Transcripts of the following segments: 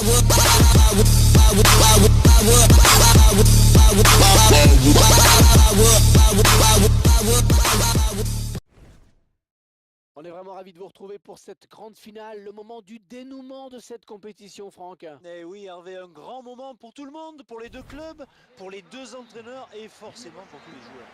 On est vraiment ravis de vous retrouver pour cette grande finale, le moment du dénouement de cette compétition, Franck. Eh oui, Hervé, un grand moment pour tout le monde, pour les deux clubs, pour les deux entraîneurs et forcément pour tous les joueurs.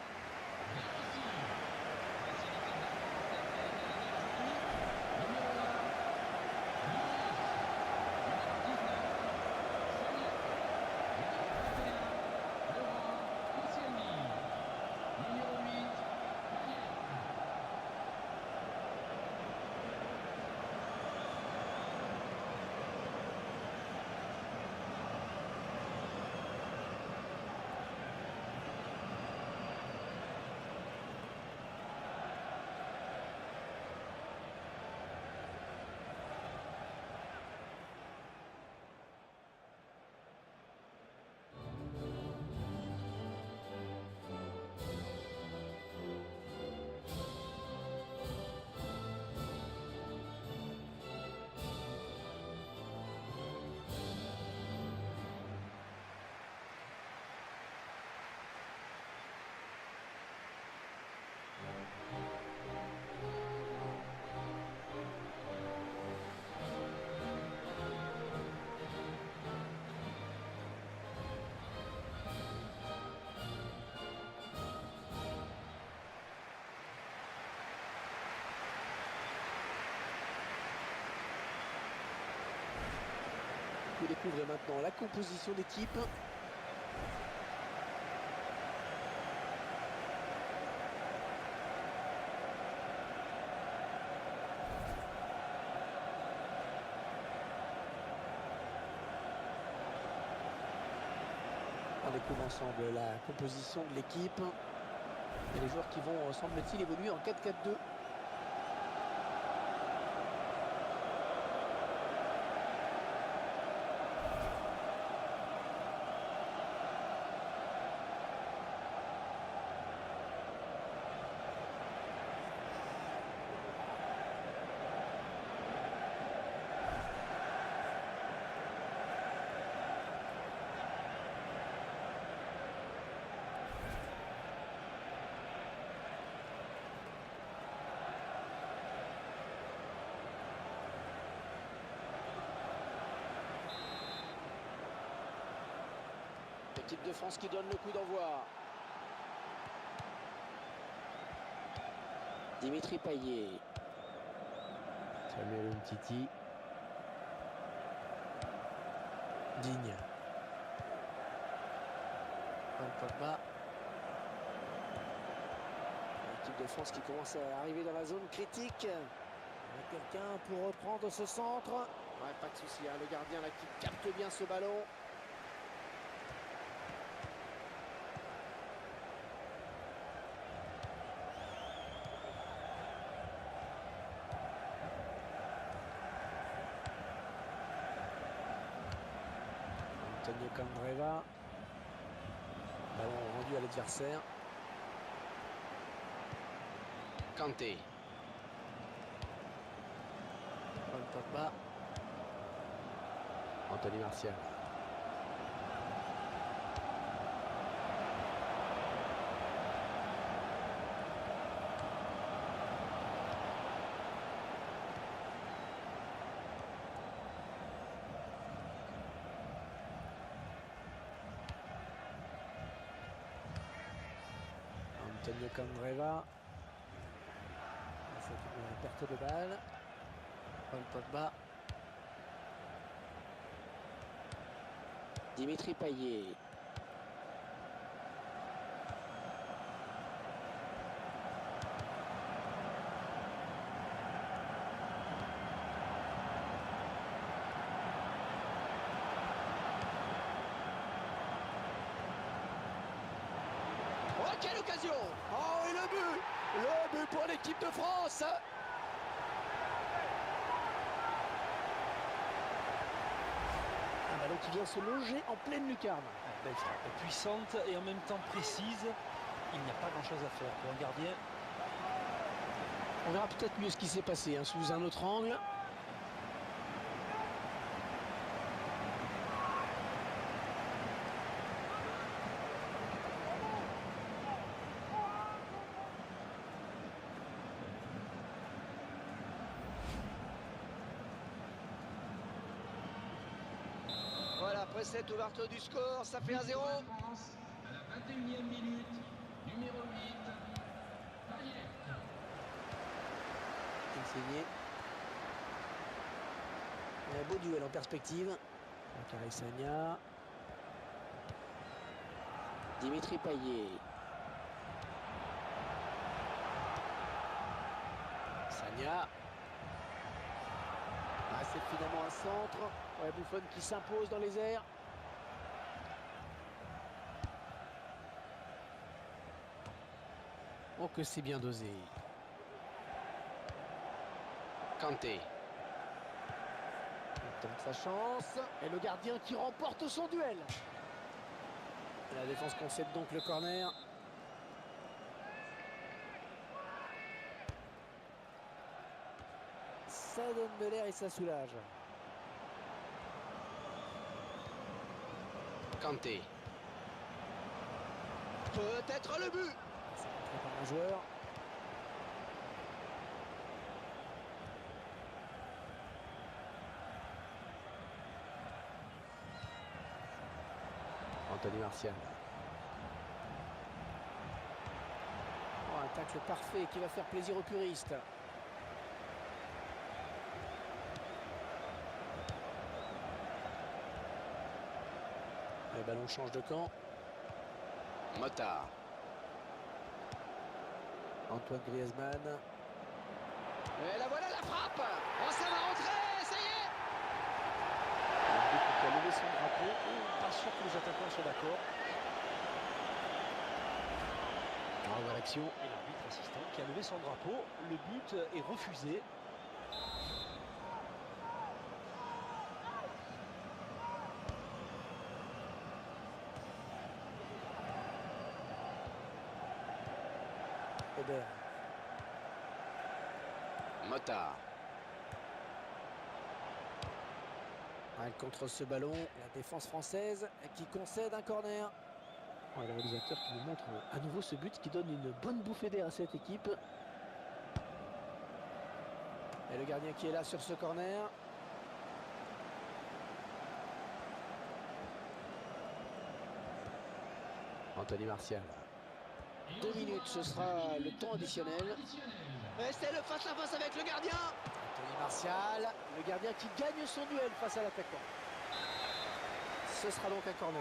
Vous découvrez maintenant la composition d'équipe. On découvre ensemble la composition de l'équipe et les joueurs qui vont, semble-t-il, évoluer en 4-4-2. L'équipe de France qui donne le coup d'envoi. Dimitri Payet. Samuel Umtiti. Digne. Paul Pogba. L'équipe de France qui commence à arriver dans la zone critique. Quelqu'un pour reprendre ce centre. Ouais, pas de souci, hein. Le gardien là qui capte bien ce ballon. Antonio Candreva. Ballon rendu à l'adversaire. Kanté. Paul Pogba. Anthony Martial. Antonio Candreva. C'est une perte de balle. Paul Pogba. Dimitri Payet. Oh, quelle occasion! Oh, et le but! Le but pour l'équipe de France! Un ballon qui vient se loger en pleine lucarne. Belle frappe, puissante et en même temps précise. Il n'y a pas grand-chose à faire pour un gardien. On verra peut-être mieux ce qui s'est passé, hein, sous un autre angle. Après cette ouverture du score, ça fait 1-0. À la 21e minute, numéro 8, Payet. Insigné. Un beau duel en perspective. Bakary Sagna. Dimitri Payet. Sagna. Ah, c'est finalement un centre. Ouais, Buffon qui s'impose dans les airs. Oh, que c'est bien dosé. Kanté. Il tente sa chance. Et le gardien qui remporte son duel. La défense concède donc le corner. Ça donne de l'air et ça soulage. Kanté. Peut-être le but. C'est contré par un joueur. Anthony Martial. Oh, un tacle parfait qui va faire plaisir aux puristes. Le ballon change de camp. Motard. Antoine Griezmann. Et la voilà la frappe. Oh, ça va rentrer, ça y est. Il a levé son drapeau. Pas sûr que les attaquants soient d'accord. On voit l'action. Et l'arbitre assistant qui a levé son drapeau. Le but est refusé. Hébert. Motard. Elle contre ce ballon, la défense française qui concède un corner. Oh, le réalisateur qui nous montre à nouveau ce but qui donne une bonne bouffée d'air à cette équipe. Et le gardien qui est là sur ce corner. Anthony Martial. 2 minutes, ce sera le temps additionnel. Et c'est le face-à-face avec le gardien. Anthony Martial, le gardien qui gagne son duel face à l'attaquant. Ce sera donc un corner.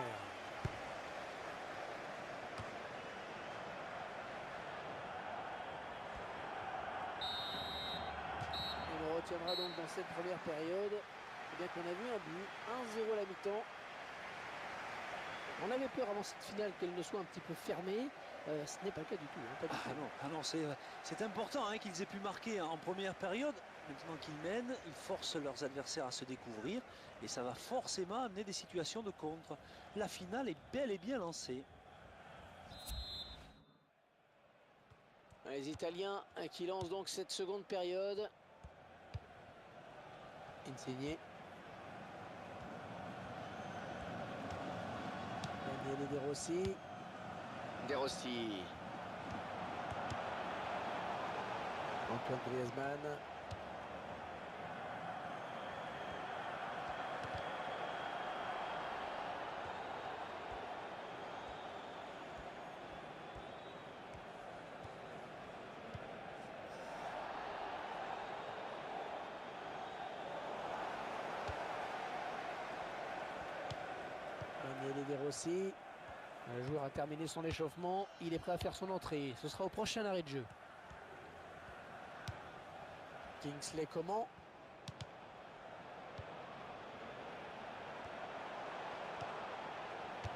Et on retiendra donc dans cette première période eh bien qu'on a vu un but, 1-0 à la mi-temps. On avait peur avant cette finale qu'elle ne soit un petit peu fermée. Ce n'est pas le cas du tout. Hein, pas du tout. Non, c'est important hein, qu'ils aient pu marquer en première période. Maintenant qu'ils mènent, ils forcent leurs adversaires à se découvrir. Et ça va forcément amener des situations de contre. La finale est bel et bien lancée. Les Italiens qui lancent donc cette seconde période. Insigné. Daniele De Rossi. De Rossi. Antoine Griezmann. Daniele De Rossi. Le joueur a terminé son échauffement. Il est prêt à faire son entrée. Ce sera au prochain arrêt de jeu. Kingsley Coman.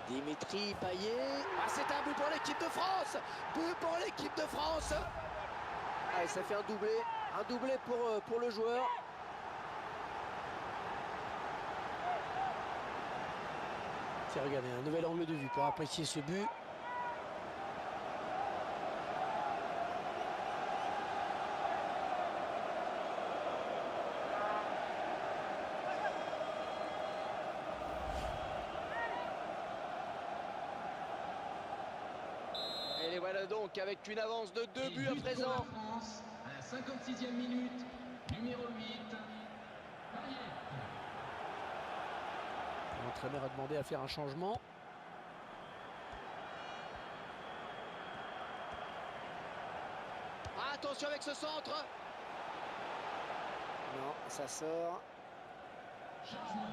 Dimitri Payet. Ah, c'est un but pour l'équipe de France. But pour l'équipe de France. Allez, ça fait un doublé. Un doublé pour le joueur. Tiens, regardez, un nouvel angle de vue pour apprécier ce but. Et les voilà donc avec une avance de 2 buts à présent. Pour la France, à la 56e minute, numéro 8, Payet. L'entraîneur a demandé à faire un changement. Attention avec ce centre. Non, ça sort. Changement.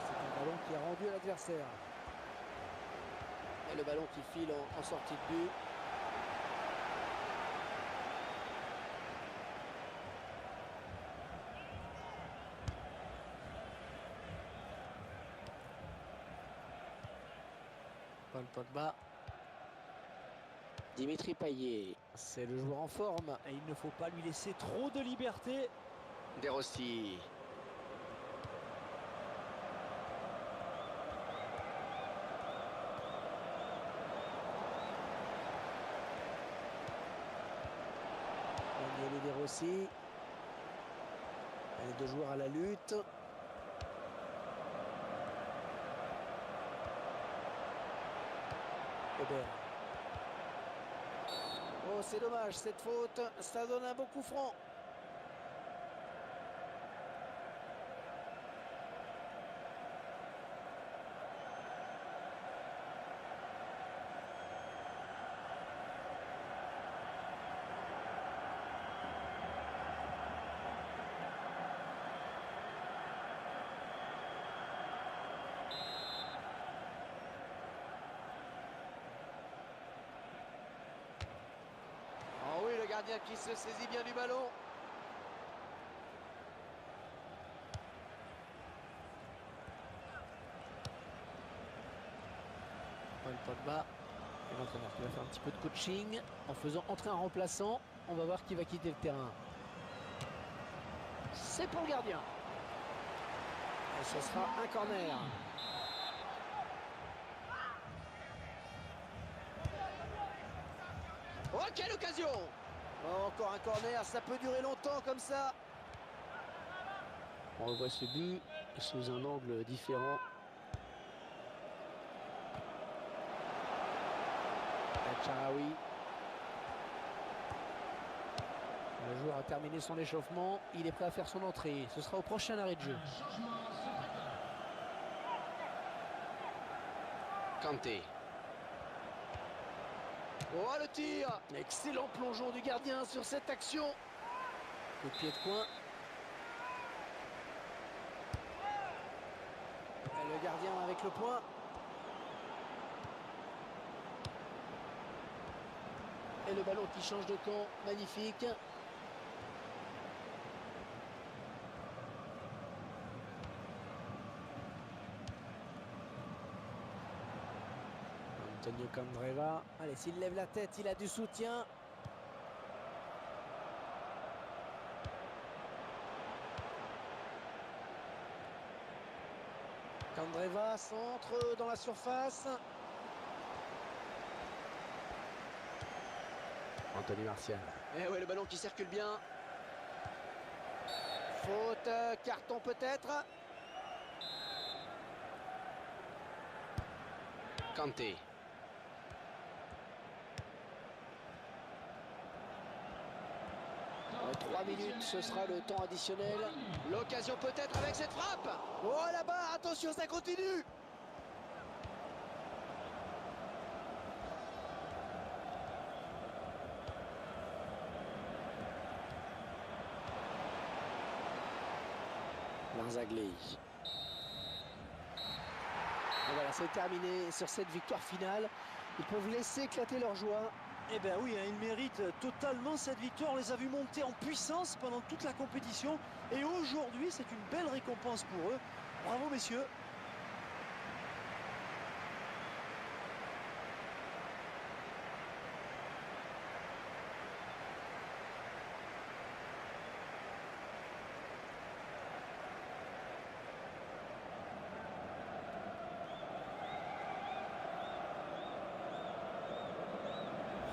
C'est un ballon qui est rendu à l'adversaire. Et le ballon qui file en sortie de but. Paul Pogba. Dimitri Payet, c'est le joueur en forme. Et il ne faut pas lui laisser trop de liberté. De Rossi. Daniel De Rossi. Les deux joueurs à la lutte. Hébert. Oh, c'est dommage, cette faute, ça donne un bon coup franc. Oh oui, le gardien qui se saisit bien du ballon. Paul Pogba. Et l'entraîneur qui va faire un petit peu de coaching en faisant entrer un remplaçant. On va voir qui va quitter le terrain. C'est pour le gardien. Et ce sera un corner. Oh, quelle occasion! Oh, encore un corner, ça peut durer longtemps comme ça. On revoit ce but sous un angle différent. Charaoui. Le joueur a terminé son échauffement. Il est prêt à faire son entrée. Ce sera au prochain arrêt de jeu. Un changement se prépare. Kanté. Oh, le tir! Excellent plongeon du gardien sur cette action. Coup de pied de coin. Et le gardien avec le point. Et le ballon qui change de camp, magnifique. Antonio Candreva. Allez, s'il lève la tête, il a du soutien. Candreva centre dans la surface. Anthony Martial. Et ouais, le ballon qui circule bien. Faute, carton peut-être. Kanté. En 3 minutes, ce sera le temps additionnel. L'occasion peut-être avec cette frappe. Oh là-bas, attention, ça continue. Lanzagli. Et voilà, c'est terminé sur cette victoire finale. Ils peuvent laisser éclater leur joie. Eh bien oui, hein, ils méritent totalement cette victoire. On les a vus monter en puissance pendant toute la compétition. Et aujourd'hui, c'est une belle récompense pour eux. Bravo, messieurs.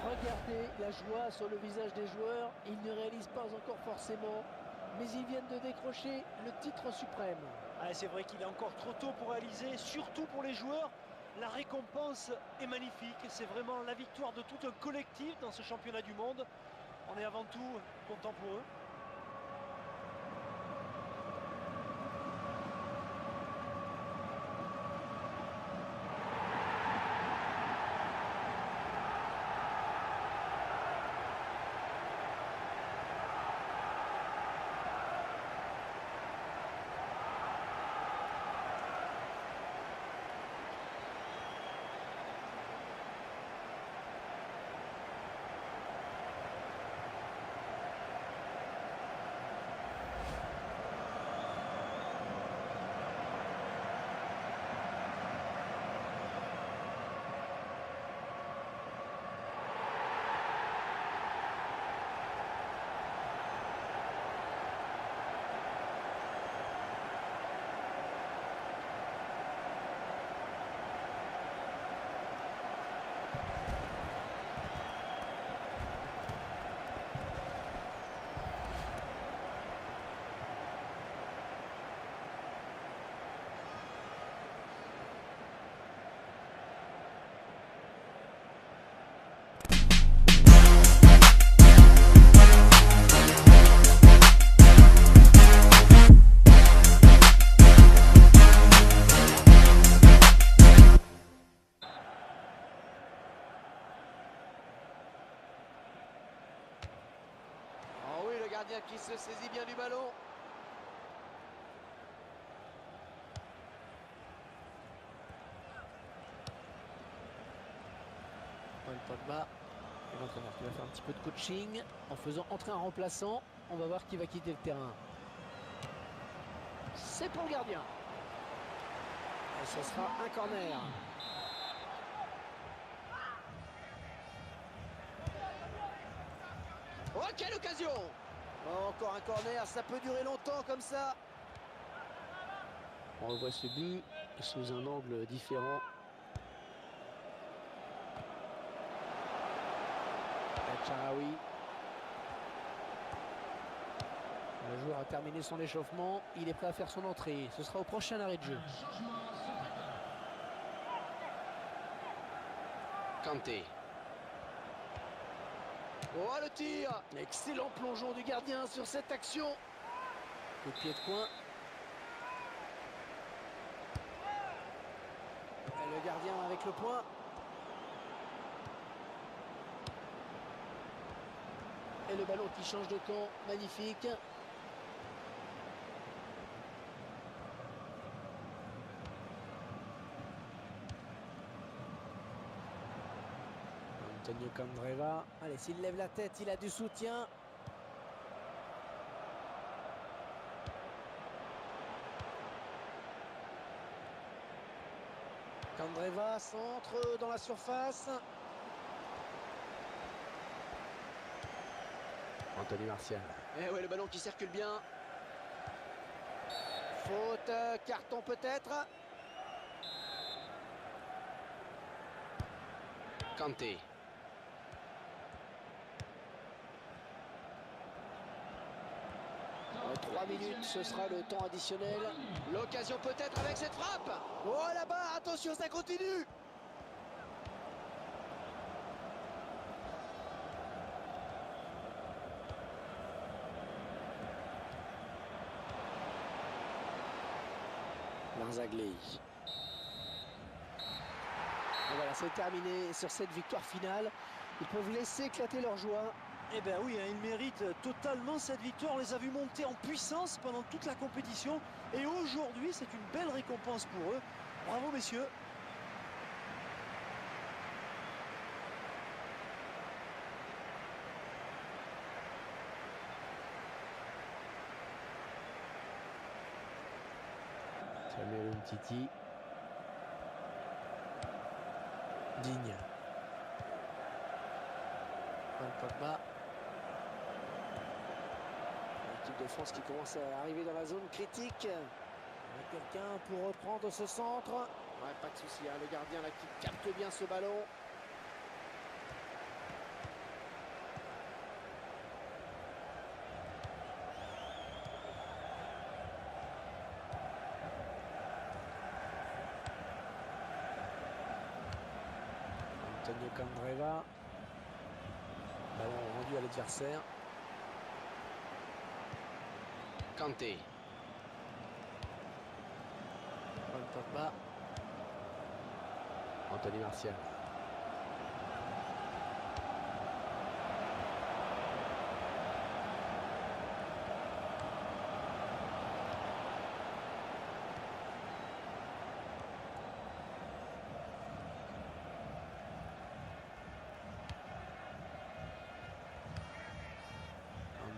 Regardez la joie sur le visage des joueurs. Ils ne réalisent pas encore forcément, mais ils viennent de décrocher le titre suprême. Ah, c'est vrai qu'il est encore trop tôt pour réaliser, surtout pour les joueurs. La récompense est magnifique. C'est vraiment la victoire de tout un collectif dans ce championnat du monde. On est avant tout content pour eux. gardien qui se saisit bien du ballon. Paul Pogba, et l'entraîneur qui va faire un petit peu de coaching en faisant entrer un remplaçant. On va voir qui va quitter le terrain. C'est pour le gardien. Et ce sera un corner. Oh, quelle occasion! Oh, encore un corner, ça peut durer longtemps comme ça. On revoit ce but sous un angle différent. Charaoui. Le joueur a terminé son échauffement. Il est prêt à faire son entrée. Ce sera au prochain arrêt de jeu. Kanté. Oh, le tir! Excellent plongeon du gardien sur cette action. Coup de pied de coin. Et le gardien avec le point. Et le ballon qui change de camp. Magnifique. Antonio Candreva. Allez, s'il lève la tête, il a du soutien. Candreva centre dans la surface. Anthony Martial. Et ouais, le ballon qui circule bien. Faute, carton peut-être. Kanté. En 3 minutes, ce sera le temps additionnel. L'occasion peut-être avec cette frappe. Oh là-bas, attention, ça continue. Barzagli. Et voilà, c'est terminé sur cette victoire finale. Ils peuvent laisser éclater leur joie. Eh bien oui, hein, ils méritent totalement cette victoire. On les a vus monter en puissance pendant toute la compétition. Et aujourd'hui, c'est une belle récompense pour eux. Bravo, messieurs. Samuel Umtiti. Digne. Paul Pogba. L'équipe de France qui commence à arriver dans la zone critique. Avec quelqu'un pour reprendre ce centre. Ouais, pas de souci, hein, le gardien là qui capte bien ce ballon. Antonio Candreva. Ballon rendu à l'adversaire. Kanté. Paul Pogba. Anthony Martial.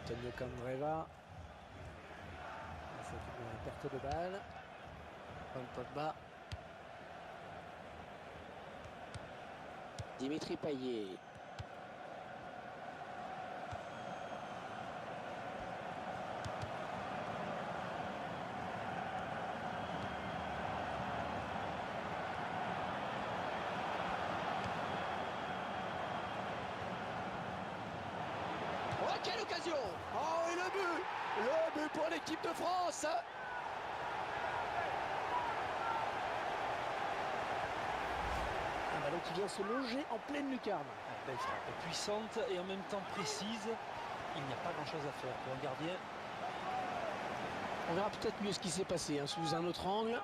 Antonio Candreva. Ça fait une perte de balle. Paul Pogba. Dimitri Payet. Oh, quelle occasion! Oh, et le but! Le but pour l'équipe de France! Un ballon qui vient se loger en pleine lucarne. Belle frappe, puissante et en même temps précise. Il n'y a pas grand-chose à faire pour un gardien. On verra peut-être mieux ce qui s'est passé hein, sous un autre angle.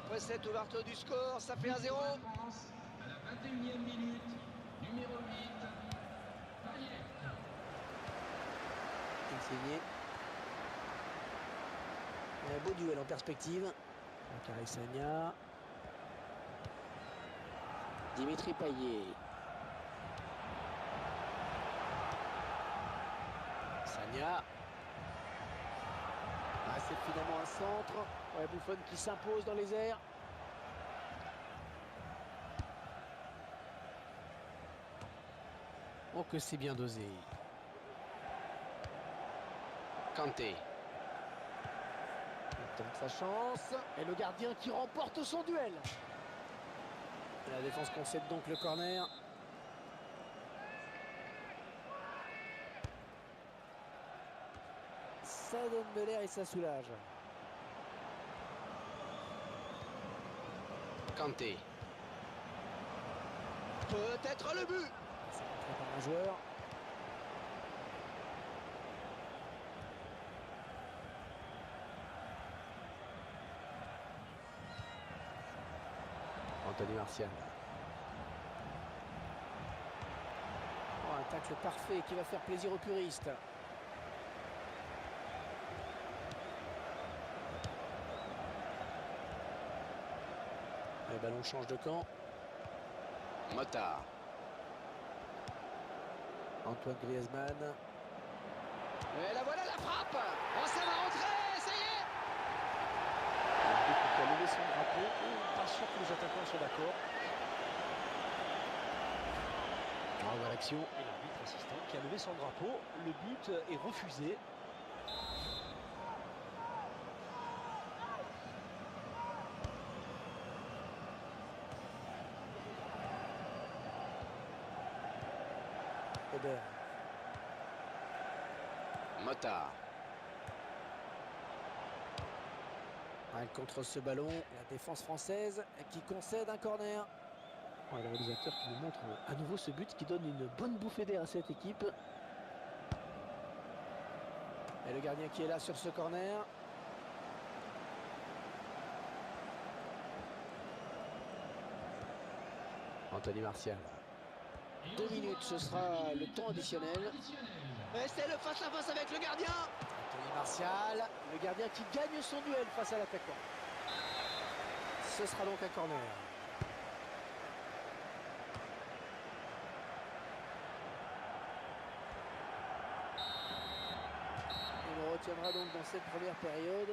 Après cette ouverture du score, ça fait 1-0. À la 21e minute, numéro 8, Payet. Insigné. Un beau duel en perspective. Bakary Sagna. Dimitri Payet. Sagna. Ah, c'est finalement un centre. Ouais, Buffon qui s'impose dans les airs. Oh que c'est bien dosé. Kanté. Il tente sa chance. Et le gardien qui remporte son duel. La défense concède donc le corner. Ça donne de l'air et ça soulage. Kanté. Peut-être le but. C'est contré par un joueur. Anthony Martial. Oh, un tacle parfait qui va faire plaisir aux puristes. Le ballon change de camp. Mota. Antoine Griezmann. Et la voilà la frappe. Oh, ça va rentrer, ça y est. Il a levé son drapeau. Pas sûr que les attaquants soient d'accord. On voit l'action. Et l'arbitre assistant qui a levé son drapeau. Le but est refusé. Hébert. Mota. Contre ce ballon, la défense française qui concède un corner. Oh, le réalisateur qui nous montre à nouveau ce but qui donne une bonne bouffée d'air à cette équipe. Et le gardien qui est là sur ce corner. Anthony Martial. 2 minutes, ce sera le temps additionnel. Et c'est le face-à-face avec le gardien. Anthony Martial, le gardien qui gagne son duel face à l'attaquant. Ce sera donc un corner. Et on retiendra donc dans cette première période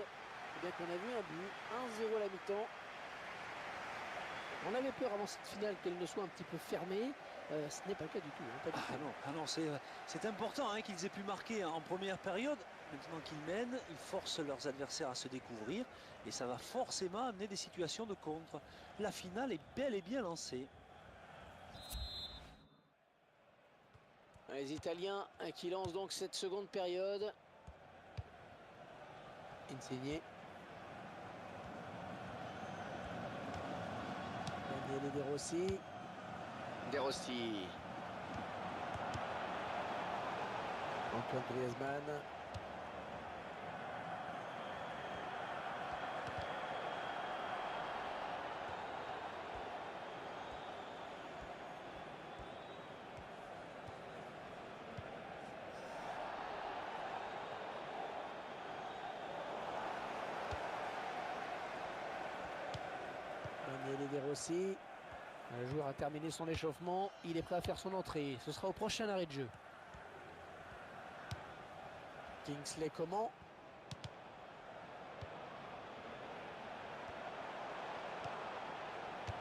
bien qu'on a vu un but, 1-0 à la mi-temps. On avait peur avant cette finale qu'elle ne soit un petit peu fermée. Ce n'est pas le cas du tout. Hein, pas du tout. Non, c'est important hein, qu'ils aient pu marquer en première période. Maintenant qu'ils mènent, ils forcent leurs adversaires à se découvrir. Et ça va forcément amener des situations de contre. La finale est bel et bien lancée. Les Italiens qui lancent donc cette seconde période. Insigné. Daniele De Rossi. De Rossi. Antoine Griezmann. Daniele De Rossi. Le joueur a terminé son échauffement. Il est prêt à faire son entrée. Ce sera au prochain arrêt de jeu. Kingsley Coman.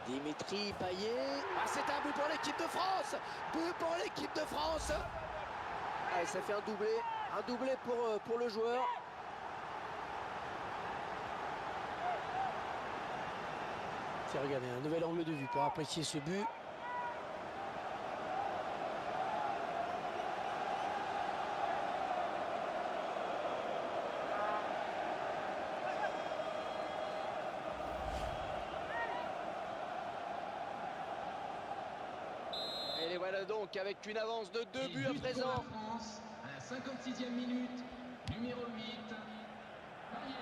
Dimitri Payet. Ah, c'est un but pour l'équipe de France. But pour l'équipe de France. Ah, ça fait un doublé. Un doublé pour le joueur. Tiens, regardez, un nouvel angle de vue pour apprécier ce but. Et les voilà donc avec une avance de 2 buts à présent. Pour la France, à la 56e minute, numéro 8, Payet.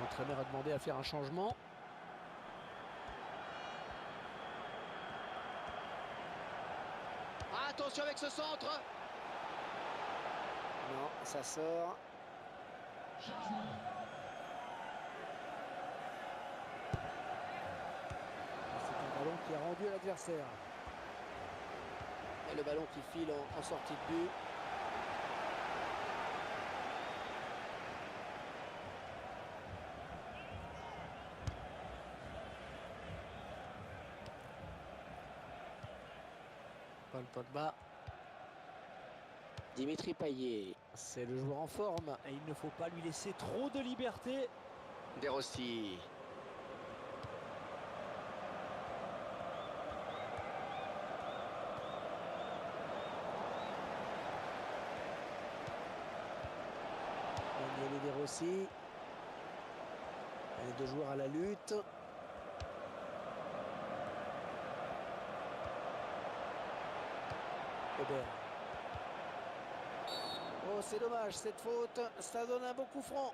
L'entraîneur a demandé à faire un changement. Attention avec ce centre. Non, ça sort. Changement. C'est un ballon qui a rendu à l'adversaire. Et le ballon qui file en sortie de but. Paul Pogba. Dimitri Payet, c'est le joueur en forme. Et il ne faut pas lui laisser trop de liberté. De Rossi. Daniel De Rossi. Les deux joueurs à la lutte. Hébert. Oh, c'est dommage cette faute, ça donne un beau coup franc.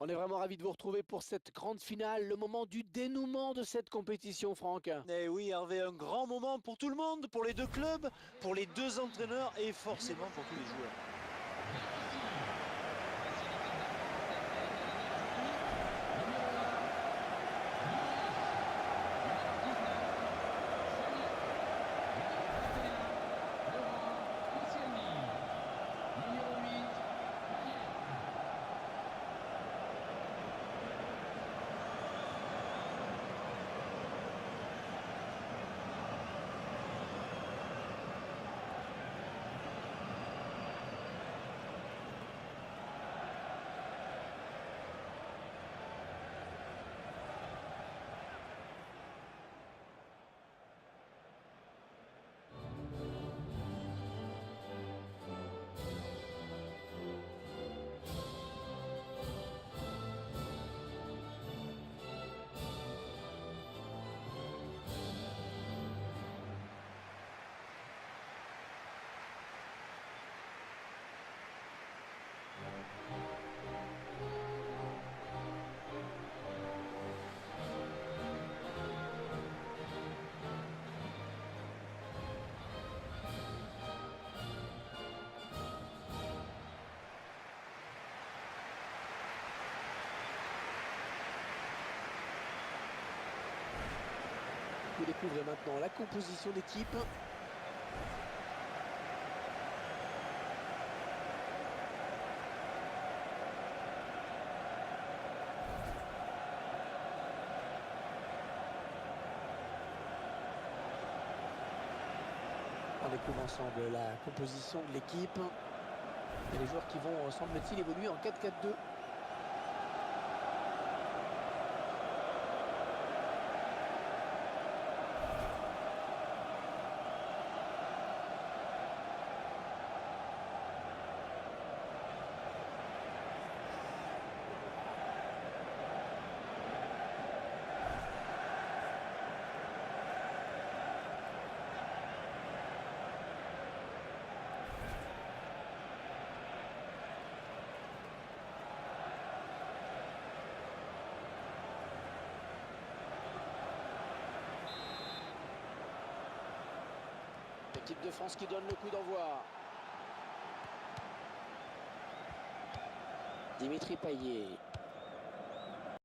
On est vraiment ravis de vous retrouver pour cette grande finale, le moment du dénouement de cette compétition, Franck. Et oui, Hervé, un grand moment pour tout le monde, pour les deux clubs, pour les deux entraîneurs et forcément pour tous les joueurs. Vous découvrez maintenant la composition d'équipe. On découvre ensemble la composition de l'équipe. Et les joueurs qui vont, semble-t-il, évoluer en 4-4-2. L'équipe de France qui donne le coup d'envoi. Dimitri Payet.